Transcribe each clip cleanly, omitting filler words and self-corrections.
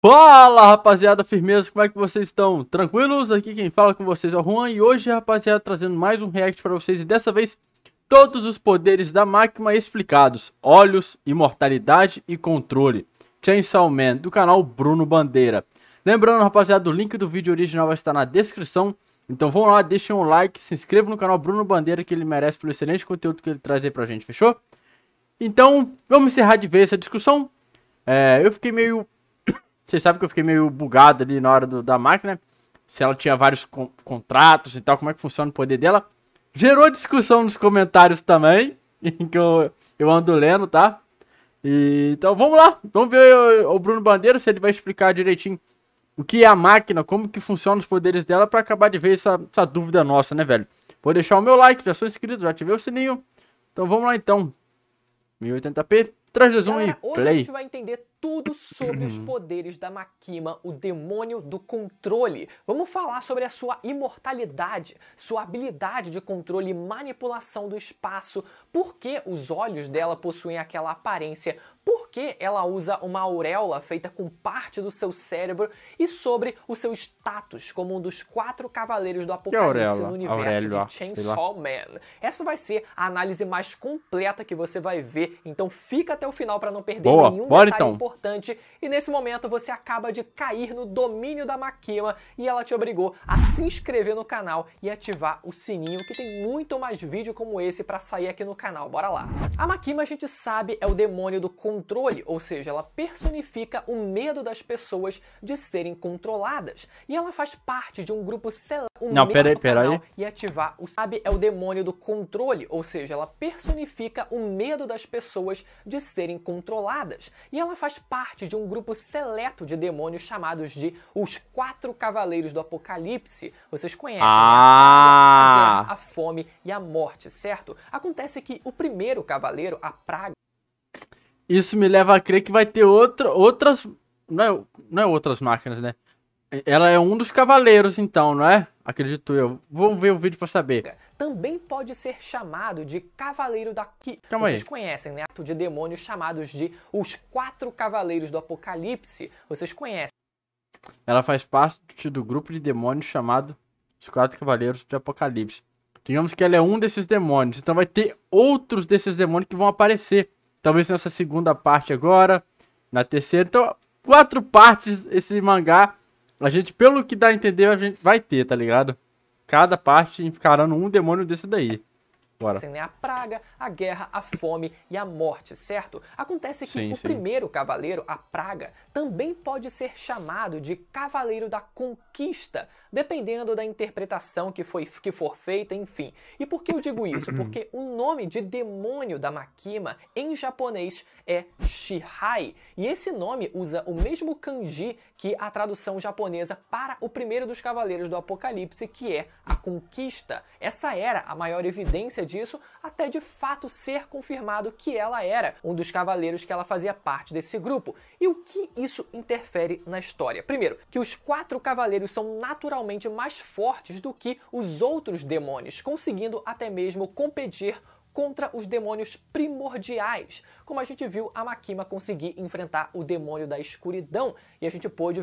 Fala, rapaziada, firmeza, como é que vocês estão? Tranquilos? Aqui quem fala com vocês é o Juan e hoje, rapaziada, trazendo mais um react para vocês e dessa vez todos os poderes da máquina explicados: olhos, imortalidade e controle. Chainsaw Man, do canal Bruno Bandeira. Lembrando, rapaziada, o link do vídeo original vai estar na descrição, então vão lá, deixem um like, se inscrevam no canal Bruno Bandeira, que ele merece pelo excelente conteúdo que ele traz aí pra gente, fechou? Então, vamos encerrar de vez essa discussão. Eu fiquei meio... Vocês sabem que eu fiquei meio bugado ali na hora da máquina. Se ela tinha vários contratos e tal, como é que funciona o poder dela. Gerou discussão nos comentários também, que eu ando lendo, tá? Então vamos lá, vamos ver o Bruno Bandeira, se ele vai explicar direitinho o que é a máquina, como que funciona os poderes dela, pra acabar de ver essa dúvida nossa, né, velho? Vou deixar o meu like, já sou inscrito, já ativei o sininho. Então vamos lá então. 1080p, 3, 2, 1 e Hoje play. a gente vai entender tudo sobre os poderes da Makima, o demônio do controle. Vamos falar sobre a sua imortalidade, sua habilidade de controle e manipulação do espaço, por que os olhos dela possuem aquela aparência, por que ela usa uma auréola feita com parte do seu cérebro e sobre o seu status como um dos 4 cavaleiros do Apocalipse no universo de Chainsaw Man. Essa vai ser a análise mais completa que você vai ver, então fica até o final para não perder nenhum detalhe importante. E nesse momento você acaba de cair no domínio da Makima e ela te obrigou a se inscrever no canal e ativar o sininho, que tem muito mais vídeo como esse para sair aqui no canal. Bora lá! A Makima, a gente sabe, é o demônio do controle, ou seja, ela personifica o medo das pessoas de serem controladas. E ela faz parte de um grupo seleto. Não, peraí. E ativar o sabe é o demônio do controle, ou seja, ela personifica o medo das pessoas de serem controladas. E ela faz parte de um grupo seleto de demônios chamados de os 4 Cavaleiros do Apocalipse. Vocês conhecem, né? A guerra, a fome e a morte, certo? Acontece que o primeiro cavaleiro, a praga... Isso me leva a crer que vai ter outras... Não é outras máquinas, né? Ela é um dos cavaleiros, então, não é? Acredito eu. Vamos ver o vídeo pra saber. Também pode ser chamado de Cavaleiro da... Vocês conhecem, né? De demônios chamados de os 4 Cavaleiros do Apocalipse. Vocês conhecem. Ela faz parte do grupo de demônios chamado os 4 Cavaleiros do Apocalipse. Digamos que ela é um desses demônios. Então vai ter outros desses demônios que vão aparecer. Talvez nessa segunda parte agora. Na terceira. Então, 4 partes esse mangá. A gente, pelo que dá a entender, a gente vai ter, tá ligado? Cada parte encarando um demônio desse daí. Bora. A praga, a guerra, a fome e a morte, certo? Acontece que o primeiro cavaleiro, a praga, também pode ser chamado de Cavaleiro da Conquista, dependendo da interpretação que for feita, enfim. E por que eu digo isso? Porque o nome de demônio da Makima em japonês é Shihai, e esse nome usa o mesmo kanji que a tradução japonesa para o primeiro dos Cavaleiros do Apocalipse, que é a Conquista. Essa era a maior evidência disso, até de fato ser confirmado que ela era um dos cavaleiros, que ela fazia parte desse grupo. E o que isso interfere na história? Primeiro, que os 4 cavaleiros são naturalmente mais fortes do que os outros demônios, conseguindo até mesmo competir contra os demônios primordiais, como a gente viu a Makima conseguir enfrentar o demônio da escuridão, e a gente pôde...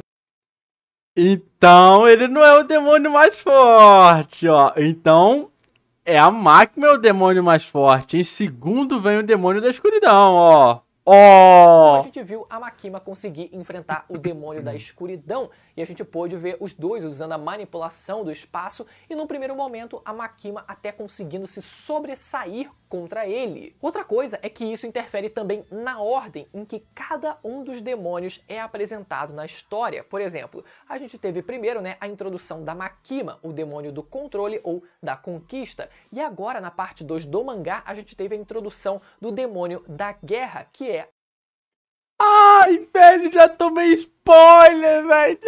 Então ele não é o demônio mais forte, ó. Então é a Makima o demônio mais forte. Em segundo vem o demônio da escuridão, ó. A gente viu a Makima conseguir enfrentar o demônio da escuridão, e a gente pôde ver os dois usando a manipulação do espaço, e num primeiro momento a Makima até conseguindo se sobressair contra ele. Outra coisa é que isso interfere também na ordem em que cada um dos demônios é apresentado na história. Por exemplo, a gente teve primeiro, né, a introdução da Makima, o demônio do controle ou da conquista, e agora na parte 2 do mangá a gente teve a introdução do demônio da guerra, que é... Ai, velho, já tomei spoiler, velho.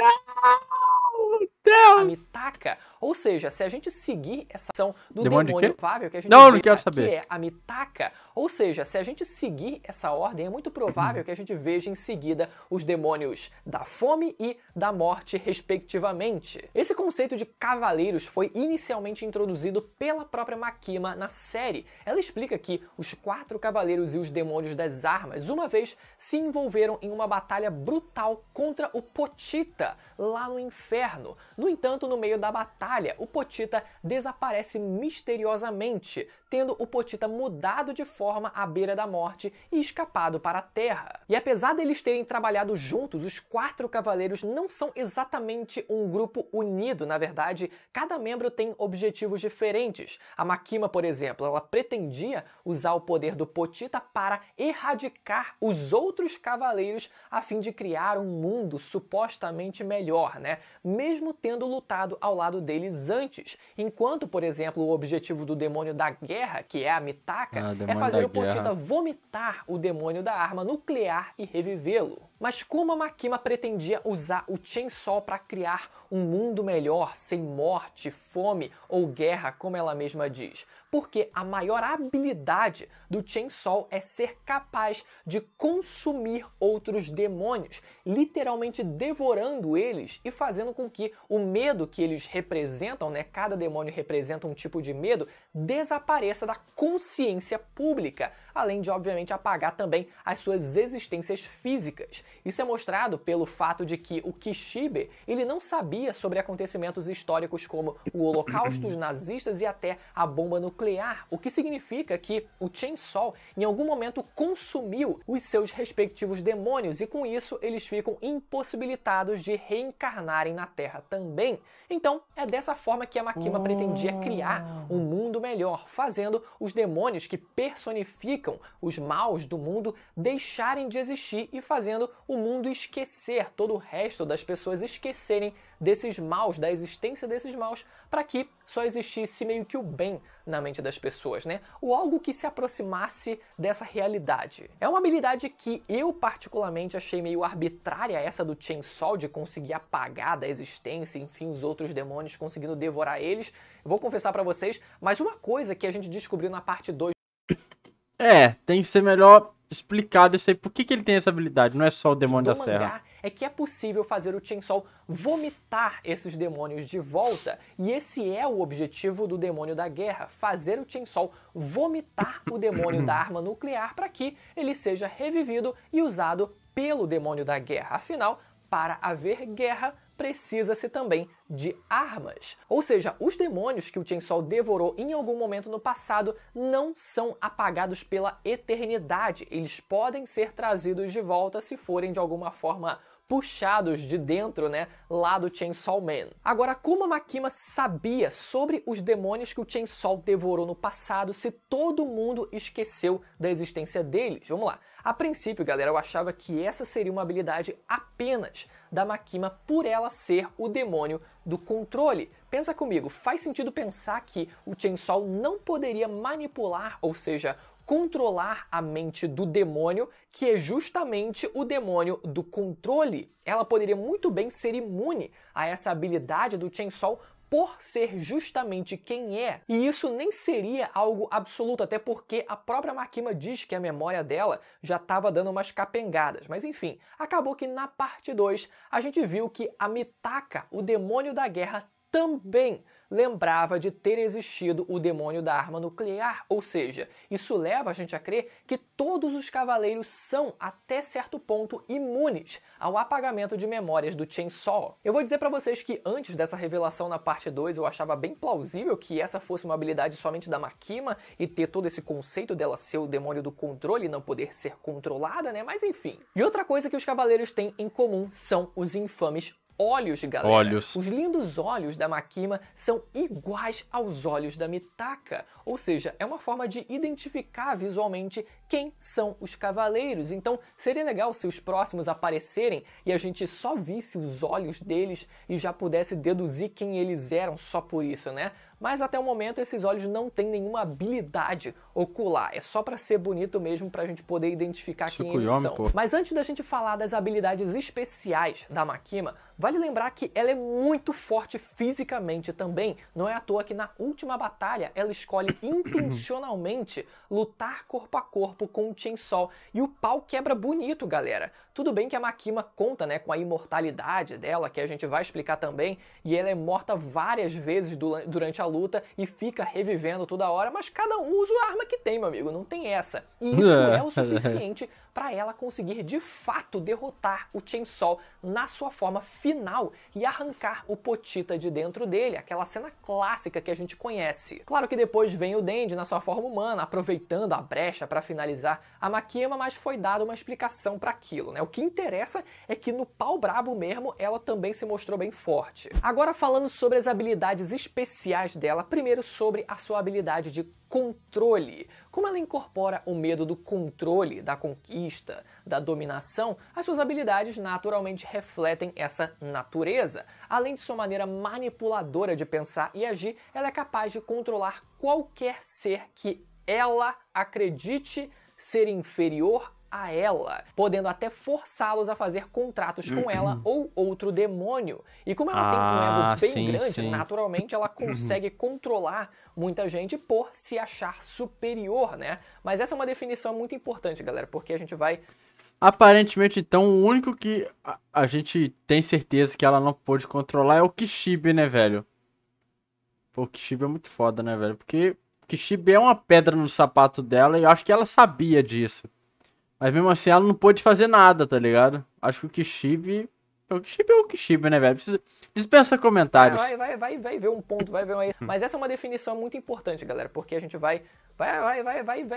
Meu Deus. A Mitaka, Ou seja, se a gente seguir essa ação do Demônio demônio provável que a gente não vê quero aqui saber. é a Mitaka. Ou seja, se a gente seguir essa ordem, é muito provável que a gente veja em seguida os demônios da fome e da morte, respectivamente. Esse conceito de cavaleiros foi inicialmente introduzido pela própria Makima na série. Ela explica que os 4 cavaleiros e os demônios das armas, uma vez, se envolveram em uma batalha brutal contra o Pochita, lá no inferno. No entanto, no meio da batalha, o Pochita desaparece misteriosamente, tendo o Pochita mudado de forma à beira da morte e escapado para a Terra. E apesar deles terem trabalhado juntos, os 4 cavaleiros não são exatamente um grupo unido. Na verdade, cada membro tem objetivos diferentes. A Makima, por exemplo, ela pretendia usar o poder do Pochita para erradicar os outros cavaleiros a fim de criar um mundo supostamente melhor, né? Mesmo tendo lutado ao lado deles antes. Enquanto, por exemplo, o objetivo do demônio da guerra, que é a Mitaka, é fazer o Pochita vomitar o demônio da arma nuclear e revivê-lo. Mas como a Makima pretendia usar o Chainsaw para criar um mundo melhor, sem morte, fome ou guerra, como ela mesma diz? Porque a maior habilidade do Chainsaw é ser capaz de consumir outros demônios, literalmente devorando eles e fazendo com que o medo que eles representam, né, cada demônio representa um tipo de medo, desapareça da consciência pública, além de, obviamente, apagar também as suas existências físicas. Isso é mostrado pelo fato de que o Kishibe, ele não sabia sobre acontecimentos históricos como o Holocausto, os nazistas e até a bomba nuclear, o que significa que o Chainsaw em algum momento consumiu os seus respectivos demônios e com isso eles ficam impossibilitados de reencarnarem na Terra também. Então é dessa forma que a Makima pretendia criar um mundo melhor, fazendo os demônios que personificam os maus do mundo deixarem de existir e fazendo o mundo esquecer, todo o resto das pessoas esquecerem desses maus, da existência desses maus, para que só existisse meio que o bem na mente das pessoas, né? Ou algo que se aproximasse dessa realidade. É uma habilidade que eu particularmente achei meio arbitrária, essa do Chainsaw, de conseguir apagar da existência, enfim, os outros demônios conseguindo devorar eles. Eu vou confessar pra vocês, mas uma coisa que a gente descobriu na parte 2... tem que ser melhor explicado isso aí. Por que ele tem essa habilidade? Não é só o demônio da serra. É que é possível fazer o Chainsaw vomitar esses demônios de volta. E esse é o objetivo do demônio da guerra. Fazer o Chainsaw vomitar o demônio da arma nuclear para que ele seja revivido e usado pelo demônio da guerra. Afinal, para haver guerra, precisa-se também de armas. Ou seja, os demônios que o Chainsaw devorou em algum momento no passado não são apagados pela eternidade. Eles podem ser trazidos de volta se forem de alguma forma puxados de dentro, né, lá do Chainsaw Man. Agora, como a Makima sabia sobre os demônios que o Chainsaw devorou no passado se todo mundo esqueceu da existência deles? Vamos lá. A princípio, galera, eu achava que essa seria uma habilidade apenas da Makima por ela ser o demônio do controle. Pensa comigo, faz sentido pensar que o Chainsaw não poderia manipular, ou seja, controlar a mente do demônio, que é justamente o demônio do controle. Ela poderia muito bem ser imune a essa habilidade do Chainsaw por ser justamente quem é. E isso nem seria algo absoluto, até porque a própria Makima diz que a memória dela já estava dando umas capengadas. Mas enfim, acabou que na parte 2 a gente viu que a Mitaka, o demônio da guerra, também lembrava de ter existido o demônio da arma nuclear, ou seja, isso leva a gente a crer que todos os cavaleiros são, até certo ponto, imunes ao apagamento de memórias do Chainsaw. Eu vou dizer pra vocês que antes dessa revelação na parte 2, eu achava bem plausível que essa fosse uma habilidade somente da Makima e ter todo esse conceito dela ser o demônio do controle e não poder ser controlada, né? Mas enfim. E outra coisa que os cavaleiros têm em comum são os infames olhos, galera. Olhos. Os lindos olhos da Makima são iguais aos olhos da Mitaka. Ou seja, é uma forma de identificar visualmente quem são os cavaleiros. Então, seria legal se os próximos aparecerem e a gente só visse os olhos deles e já pudesse deduzir quem eles eram só por isso, né? mas até o momento esses olhos não têm nenhuma habilidade ocular. É só para ser bonito mesmo, pra gente poder identificar quem eles são. Mas antes da gente falar das habilidades especiais da Makima, vale lembrar que ela é muito forte fisicamente também. Não é à toa que na última batalha ela escolhe intencionalmente lutar corpo a corpo com o Chainsaw. E o pau quebra bonito, galera. Tudo bem que a Makima conta, né, com a imortalidade dela, que a gente vai explicar também, e ela é morta várias vezes durante a luta e fica revivendo toda hora, mas cada um usa a arma que tem, meu amigo, não tem essa. E isso é o suficiente para ela conseguir de fato derrotar o Chainsaw na sua forma final e arrancar o Pochita de dentro dele, aquela cena clássica que a gente conhece. Claro que depois vem o Denji na sua forma humana, aproveitando a brecha para finalizar a Makima, mas foi dada uma explicação para aquilo, né? O que interessa é que no pau brabo mesmo ela também se mostrou bem forte. Agora falando sobre as habilidades especiais dela, primeiro sobre a sua habilidade de controle. Como ela incorpora o medo do controle, da conquista, da dominação, as suas habilidades naturalmente refletem essa natureza. Além de sua maneira manipuladora de pensar e agir, ela é capaz de controlar qualquer ser que ela acredite ser inferior a ela, podendo até forçá-los a fazer contratos com ela ou outro demônio. E como ela tem um ego bem grande, naturalmente ela consegue controlar muita gente por se achar superior, né? Mas essa é uma definição muito importante, galera, porque a gente vai... Aparentemente, então, o único que a gente tem certeza que ela não pôde controlar é o Kishibe, né, velho? Pô, o Kishibe é muito foda, né, velho? Porque o Kishibe é uma pedra no sapato dela e eu acho que ela sabia disso. Mas mesmo assim ela não pôde fazer nada, tá ligado? Acho que o Kishibe... O Kishibe é o Kishibe, né, velho? Dispensa comentários. Vai ver um ponto, vai ver uma... Mas essa é uma definição muito importante, galera, porque a gente vai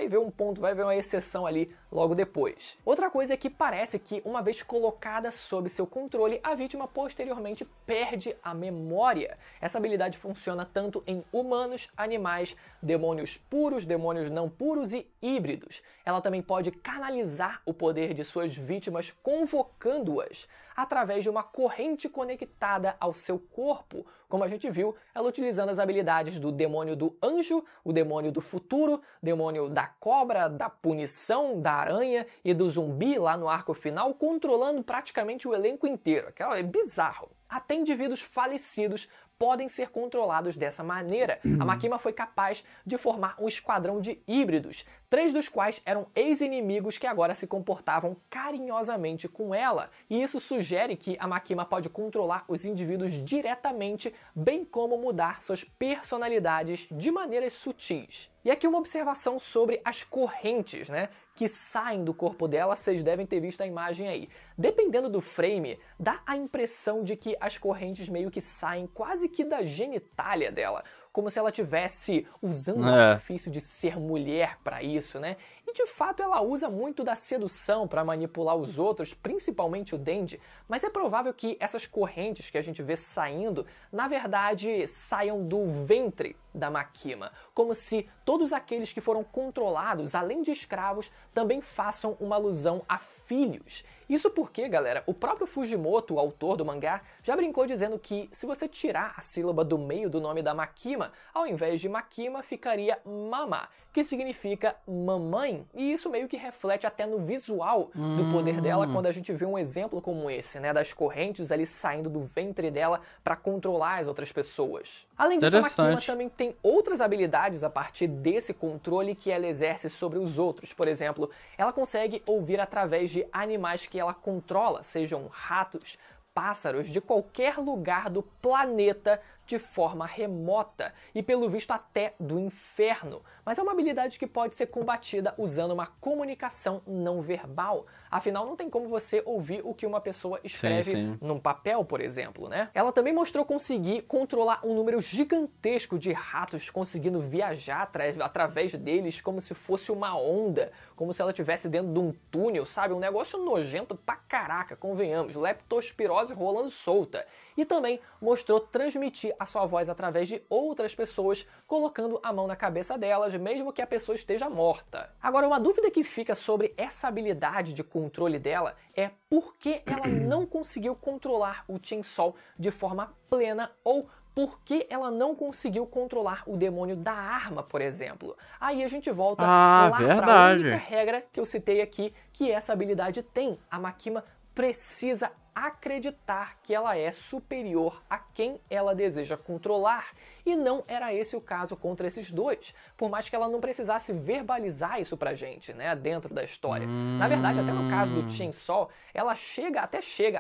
ver um ponto, vai ver uma exceção ali logo depois. Outra coisa é que parece que, uma vez colocada sob seu controle, a vítima posteriormente perde a memória. Essa habilidade funciona tanto em humanos, animais, demônios puros, demônios não puros e híbridos. Ela também pode canalizar o poder de suas vítimas, convocando-as através de uma corrente conectada ao seu corpo, como a gente viu, ela utilizando as habilidades do demônio do anjo, o demônio do futuro, demônio da cobra, da punição, da aranha e do zumbi lá no arco final, controlando praticamente o elenco inteiro. Aquela é bizarro. Até indivíduos falecidos podem ser controlados dessa maneira. A Makima foi capaz de formar um esquadrão de híbridos, 3 dos quais eram ex-inimigos que agora se comportavam carinhosamente com ela. E isso sugere que a Makima pode controlar os indivíduos diretamente, bem como mudar suas personalidades de maneiras sutis. E aqui uma observação sobre as correntes, né, que saem do corpo dela, vocês devem ter visto a imagem aí. Dependendo do frame, dá a impressão de que as correntes meio que saem quase que da genitália dela, como se ela tivesse usando o artifício de ser mulher para isso, né? E de fato ela usa muito da sedução para manipular os outros, principalmente o Denji, mas é provável que essas correntes que a gente vê saindo, na verdade, saiam do ventre da Makima, como se todos aqueles que foram controlados, além de escravos, também façam uma alusão a filhos. Isso porque, galera, o próprio Fujimoto, o autor do mangá, já brincou dizendo que se você tirar a sílaba do meio do nome da Makima, ao invés de Makima ficaria Mama, que significa mamãe, e isso meio que reflete até no visual do poder dela quando a gente vê um exemplo como esse, né, das correntes ali saindo do ventre dela para controlar as outras pessoas. Além disso, a Makima também tem outras habilidades a partir desse controle que ela exerce sobre os outros. Por exemplo, ela consegue ouvir através de animais que ela controla, sejam ratos, pássaros, de qualquer lugar do planeta de forma remota e, pelo visto, até do inferno. Mas é uma habilidade que pode ser combatida usando uma comunicação não verbal. Afinal, não tem como você ouvir o que uma pessoa escreve num papel, por exemplo, né? Ela também mostrou conseguir controlar um número gigantesco de ratos, conseguindo viajar através deles como se fosse uma onda, como se ela estivesse dentro de um túnel, sabe? Um negócio nojento pra caraca, convenhamos. Leptospirose rolando solta. E também mostrou transmitir a sua voz através de outras pessoas, colocando a mão na cabeça delas, mesmo que a pessoa esteja morta. Agora, uma dúvida que fica sobre essa habilidade de controle dela é por que ela não conseguiu controlar o Chainsaw de forma plena ou por que ela não conseguiu controlar o demônio da arma, por exemplo? Aí a gente volta lá para a única regra que eu citei aqui, que essa habilidade tem. A Makima precisa acreditar que ela é superior a quem ela deseja controlar. E não era esse o caso contra esses dois, por mais que ela não precisasse verbalizar isso pra gente, né, dentro da história. Na verdade, até no caso do Chainsaw, ela chega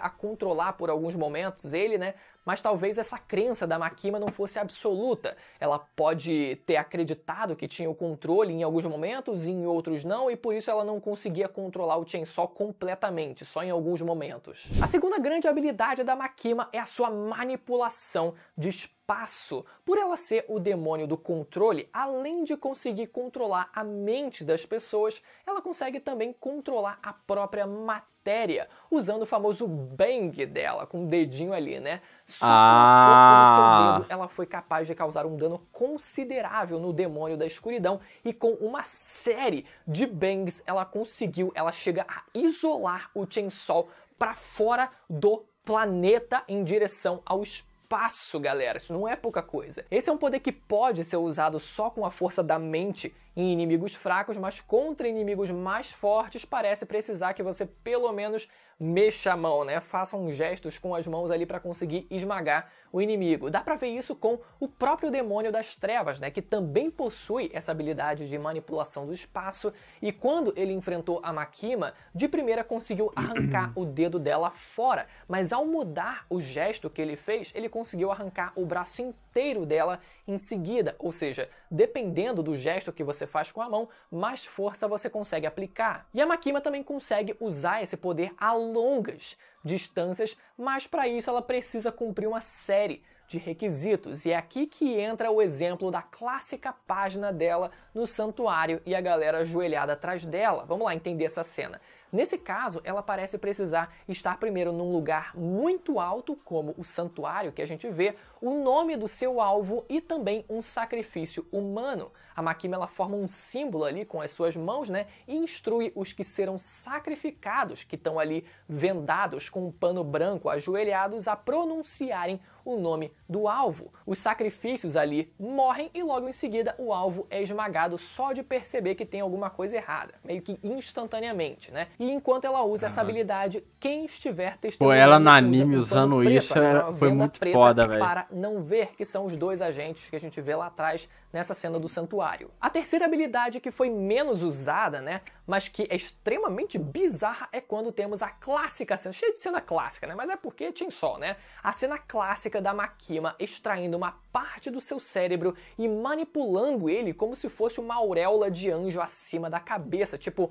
a controlar por alguns momentos ele, né, mas talvez essa crença da Makima não fosse absoluta. Ela pode ter acreditado que tinha o controle em alguns momentos e em outros não, e por isso ela não conseguia controlar o Chainsaw completamente, só em alguns momentos. A segunda grande habilidade da Makima é a sua manipulação de espaço. Por ela ser o demônio do controle, além de conseguir controlar a mente das pessoas, ela consegue também controlar a própria matéria, usando o famoso bang dela, com o dedinho ali, né? Só com a força do seu dedo, ela foi capaz de causar um dano considerável no demônio da escuridão, e com uma série de bangs, ela chega a isolar o Chainsaw para fora do planeta em direção ao espaço, galera. Isso não é pouca coisa. Esse é um poder que pode ser usado só com a força da mente em inimigos fracos, mas contra inimigos mais fortes parece precisar que você pelo menos mexa a mão, né? Faça uns gestos com as mãos ali para conseguir esmagar o inimigo. Dá pra ver isso com o próprio demônio das trevas, né? Que também possui essa habilidade de manipulação do espaço, e quando ele enfrentou a Makima, de primeira conseguiu arrancar o dedo dela fora, mas ao mudar o gesto que ele fez, ele conseguiu arrancar o braço inteiro dela em seguida, ou seja, dependendo do gesto que você faz com a mão, mais força você consegue aplicar. E a Makima também consegue usar esse poder a longas distâncias, mas para isso ela precisa cumprir uma série de requisitos, e é aqui que entra o exemplo da clássica página dela no santuário e a galera ajoelhada atrás dela. Vamos lá entender essa cena. Nesse caso, ela parece precisar estar primeiro num lugar muito alto, como o santuário que a gente vê, o nome do seu alvo e também um sacrifício humano. A Makima ela forma um símbolo ali com as suas mãos, né, e instrui os que serão sacrificados, que estão ali vendados com um pano branco, ajoelhados, a pronunciarem o nome do alvo. Os sacrifícios ali morrem e logo em seguida o alvo é esmagado só de perceber que tem alguma coisa errada, meio que instantaneamente, né? E enquanto ela usa essa habilidade, quem estiver testemunhando... Pô, ela no anime usando isso foi muito foda, velho. Para não ver que são os dois agentes que a gente vê lá atrás nessa cena do santuário. A terceira habilidade que foi menos usada, né, mas que é extremamente bizarra, é quando temos a clássica cena, cheia de cena clássica, né, mas é porque Chainsaw, né, a cena clássica da Makima extraindo uma parte do seu cérebro e manipulando ele como se fosse uma auréola de anjo acima da cabeça, tipo...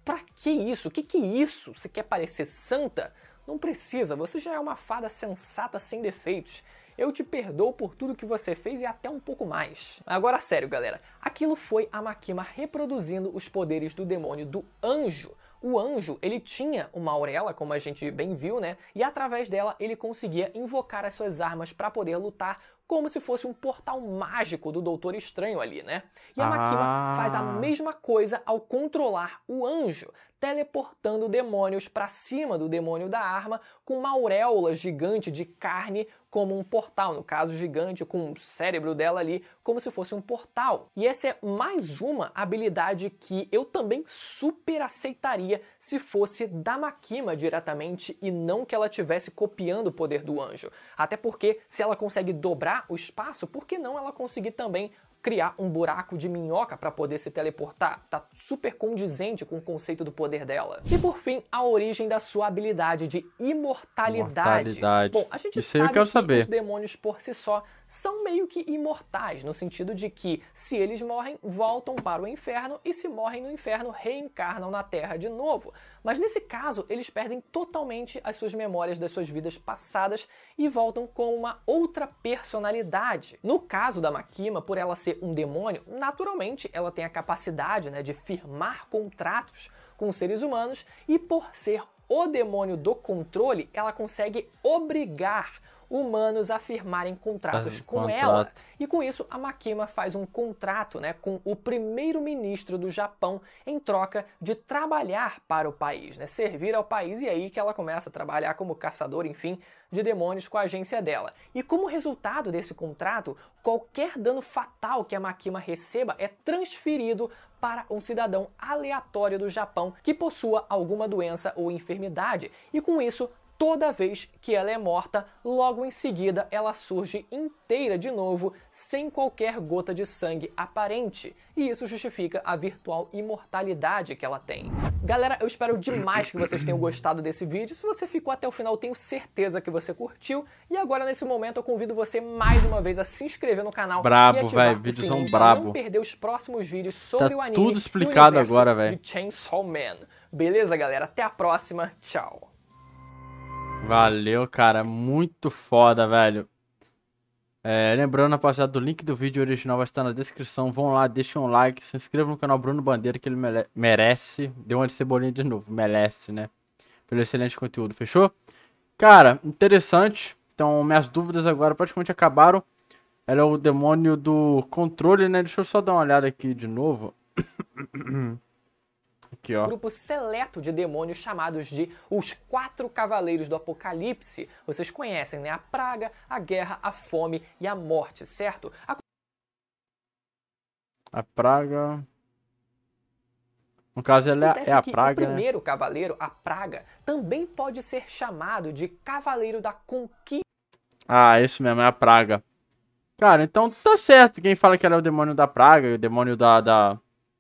Pra que isso? O que é isso? Você quer parecer santa? Não precisa, você já é uma fada sensata sem defeitos. Eu te perdoo por tudo que você fez e até um pouco mais. Agora, sério, galera. Aquilo foi a Makima reproduzindo os poderes do demônio do anjo. O anjo, ele tinha uma auréola, como a gente bem viu, né? E através dela ele conseguia invocar as suas armas para poder lutar, como se fosse um portal mágico do Doutor Estranho ali, né? E a Makima faz a mesma coisa ao controlar o anjo, teleportando demônios para cima do demônio da arma com uma auréola gigante de carne como um portal, no caso gigante com o cérebro dela ali como se fosse um portal. E essa é mais uma habilidade que eu também super aceitaria se fosse da Makima diretamente e não que ela estivesse copiando o poder do anjo. Até porque se ela consegue dobrar o espaço, por que não ela conseguir também criar um buraco de minhoca para poder se teleportar? Tá super condizente com o conceito do poder dela. E por fim, a origem da sua habilidade de imortalidade. Bom, a gente sabe que os demônios por si só são meio que imortais, no sentido de que se eles morrem, voltam para o inferno, e se morrem no inferno, reencarnam na Terra de novo. Mas nesse caso, eles perdem totalmente as suas memórias das suas vidas passadas e voltam com uma outra personalidade. No caso da Makima, por ela ser um demônio, naturalmente ela tem a capacidade, né, de firmar contratos com seres humanos, e por ser o demônio do controle, ela consegue obrigar humanos a firmarem contratos com ela. E com isso, a Makima faz um contrato, né, com o primeiro-ministro do Japão em troca de trabalhar para o país, né, servir ao país, e aí que ela começa a trabalhar como caçador, enfim, de demônios com a agência dela. E como resultado desse contrato, qualquer dano fatal que a Makima receba é transferido para um cidadão aleatório do Japão que possua alguma doença ou enfermidade. E com isso, toda vez que ela é morta, logo em seguida ela surge inteira de novo, sem qualquer gota de sangue aparente. E isso justifica a virtual imortalidade que ela tem. Galera, eu espero demais que vocês tenham gostado desse vídeo. Se você ficou até o final, tenho certeza que você curtiu. E agora, nesse momento, eu convido você mais uma vez a se inscrever no canal brabo, e ativar o sininho para não perder os próximos vídeos sobre o anime tudo explicado e o universo agora, de Chainsaw Man. Beleza, galera? Até a próxima. Tchau. Valeu, cara. Muito foda, velho. Lembrando, rapaziada, do link do vídeo original vai estar na descrição. Vão lá, deixem um like, se inscrevam no canal Bruno Bandeira, que ele merece. Deu uma de cebolinha de novo, merece, né? Pelo excelente conteúdo, fechou? Cara, interessante. Então, minhas dúvidas agora praticamente acabaram. Ela é o demônio do controle, né? Deixa eu só dar uma olhada aqui de novo. Aqui, ó. Grupo seleto de demônios chamados de os 4 Cavaleiros do Apocalipse. Vocês conhecem, né? A praga, a guerra, a fome e a morte, certo? A praga... No caso, ela é a praga, o primeiro cavaleiro, a praga, também pode ser chamado de Cavaleiro da Conquista. Ah, isso mesmo, é a praga. Cara, então tá certo. Quem fala que ela é o demônio da praga, o demônio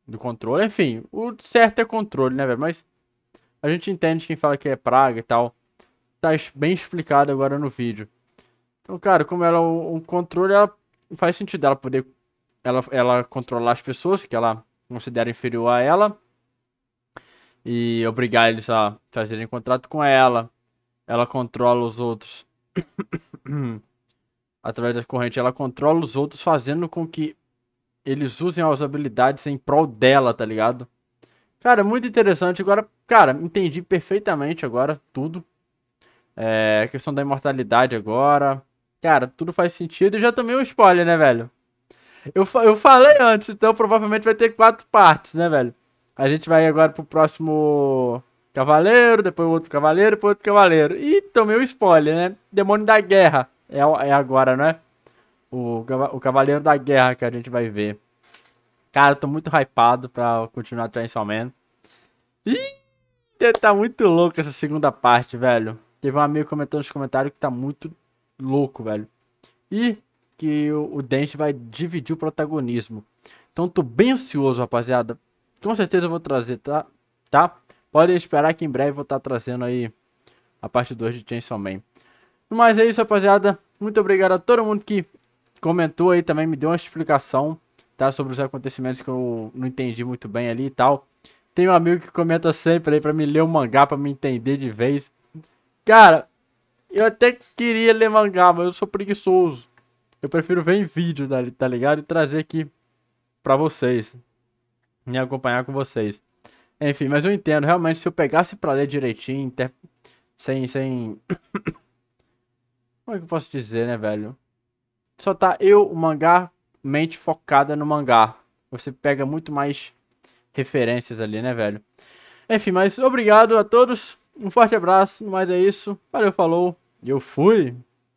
do controle, enfim, o certo é controle, né, velho? Mas a gente entende quem fala que é praga e tal. Tá bem explicado agora no vídeo. Então, cara, como ela é um controle, ela faz sentido ela poder ela controlar as pessoas que ela considera inferior a ela e obrigar eles a fazerem contrato com ela. Ela controla os outros através da corrente. Ela controla os outros fazendo com que eles usem as habilidades em prol dela, tá ligado? Cara, muito interessante. Agora, cara, entendi perfeitamente agora tudo. A questão da imortalidade agora. Cara, tudo faz sentido. E já tomei um spoiler, né, velho? Eu falei antes, então provavelmente vai ter 4 partes, né, velho? A gente vai agora pro próximo cavaleiro, depois o outro cavaleiro, depois outro cavaleiro. E tomei um spoiler, né? Demônio da guerra. É agora, não é? O Cavaleiro da Guerra que a gente vai ver. Cara, eu tô muito hypado pra continuar Chainsaw Man. Ih, tá muito louco essa segunda parte, velho. Teve um amigo comentando nos comentários que tá muito louco, velho. E que o Dente vai dividir o protagonismo. Então tô bem ansioso, rapaziada. Com certeza eu vou trazer, tá? Podem esperar que em breve eu vou estar trazendo aí a parte 2 de Chainsaw Man. Mas é isso, rapaziada. Muito obrigado a todo mundo que comentou aí também, me deu uma explicação, tá? Sobre os acontecimentos que eu não entendi muito bem ali e tal. Tem um amigo que comenta sempre aí pra me ler o mangá, pra me entender de vez. Cara, eu até queria ler mangá, mas eu sou preguiçoso. Eu prefiro ver em vídeo, tá ligado? E trazer aqui pra vocês. Me acompanhar com vocês. Enfim, mas eu entendo, realmente, se eu pegasse pra ler direitinho, sem... Como é que eu posso dizer, né, velho? Só tá o mangá, mente focada no mangá. Você pega muito mais referências ali, né, velho? Enfim, mas obrigado a todos. Um forte abraço. No mais é isso. Valeu, falou. E eu fui.